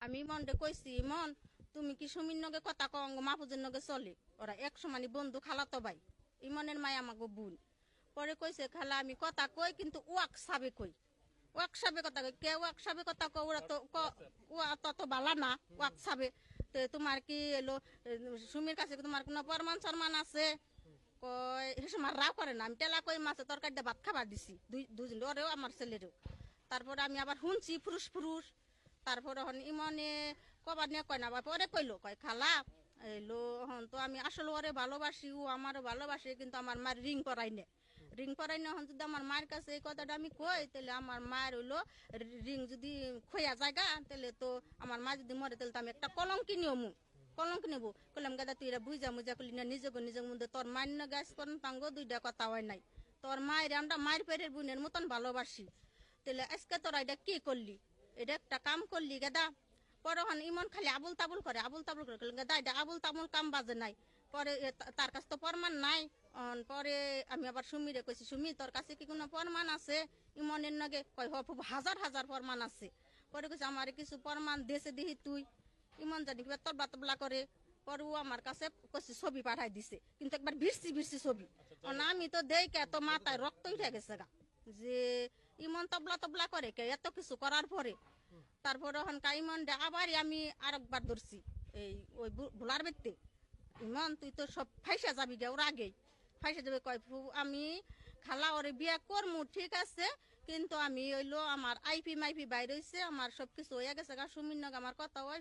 আমি ইমনরে কইছি, ইমন তুমি কি সুমির নগে কথা কঙ্গ মাহফুজের নগে চলে, ওরা এক সমানি বন্ধু খালাতো ভাই, ইমনের মায় আমাকে বোন। পরে কইছে খালা আমি কথা কই কিন্তু ওয়াক সাবে কই, ওয়াক সাবে কথা কই, কে ওয়াক সাবে কথা কই, ওরা তো ওয়া তত বালা না ওয়াক সাবে। তো তোমার কি এলো সুমির কাছে তোমার কোনো প্রমাণ সরমান আছে? কয় হেসে মার রাও করে না। আমি টেলা কই মাছের তরকারিটা ভাত খাবার দিছি দুজন, ওরেও আমার ছেলেরেও। তারপরে আমি আবার শুনছি ফুরুস ফুরুস। তারপরে হন ইমনে কবার নিয়ে কয় না, পরে কইলো কয় খালা এলো হন তো আমি আসলে ওরে ভালোবাসি, ও আমারও ভালোবাসে, কিন্তু আমার মার রিং পরাই নে, রিং পরাই না। হন যদি আমার মায়ের কাছে এই কথাটা আমি কই, তাহলে আমার মায়ের হইলো রিং যদি খোয়া জায়গা, তাহলে তো আমার মা যদি মরে তাহলে তো আমি একটা কলঙ্কি নিয়মু, কলঙ্ক নেবো। কইলাম গাদা তুই এরা বুঝা মুজা করলি না, নিজেকে নিজের মধ্যে তোর মান্য গাছ করেন পাঙ্গো দুইটা কথা হয় নাই, তোর মায়ের আমরা মায়ের পেটের বোনের মতন ভালোবাসি, তাহলে আজকে তোরা এটা কি করলি, এটা একটা কাম করলি গাদা। পরে হন ইমন খালি আবুল তাবুল করে, আবুল তাবুল করে গাদা এটা আবুল তাবুল কাম বাজে নাই। পরে তার কাছে তো প্রমাণ নাই। পরে আমি আবার সুমিরে কইছি, সুমি তোর কাছে কি কোনো প্রমাণ আছে ইমনের নগে? কয় হাজার হাজার প্রমাণ আছে। পরে কইছে আমার কিছু প্রমাণ দেশে দিহি তুই। ইমন জানি কিবা তবলা তবলা করে। পরে ও আমার কাছে কইছে ছবি পাঠাই দিছে, কিন্তু একবার ভিড়ছি ভিড়ছি ছবি। আমি তো দেই কে তো মাথায় রক্ত উঠে গেছে গা, যে ইমন তবলা তবলা করে কে এত কিছু করার পরে। তারপরে হন ইমন আবার আমি আরেকবার ধরছি এই ওই ভোলার বেতে, ইমন তুই তো সব ফাইসা যাবি গে, ওর আগেই ফাইসা যাবে। কয় আমি খালা ওরে বিয়ে করমু ঠিক আছে, কিন্তু আমি হইলো আমার আইপি মাইপি বাইরে হইছে, আমার সবকিছু হয়ে গেছে গা, সুমির নগে আমার কথা হয়।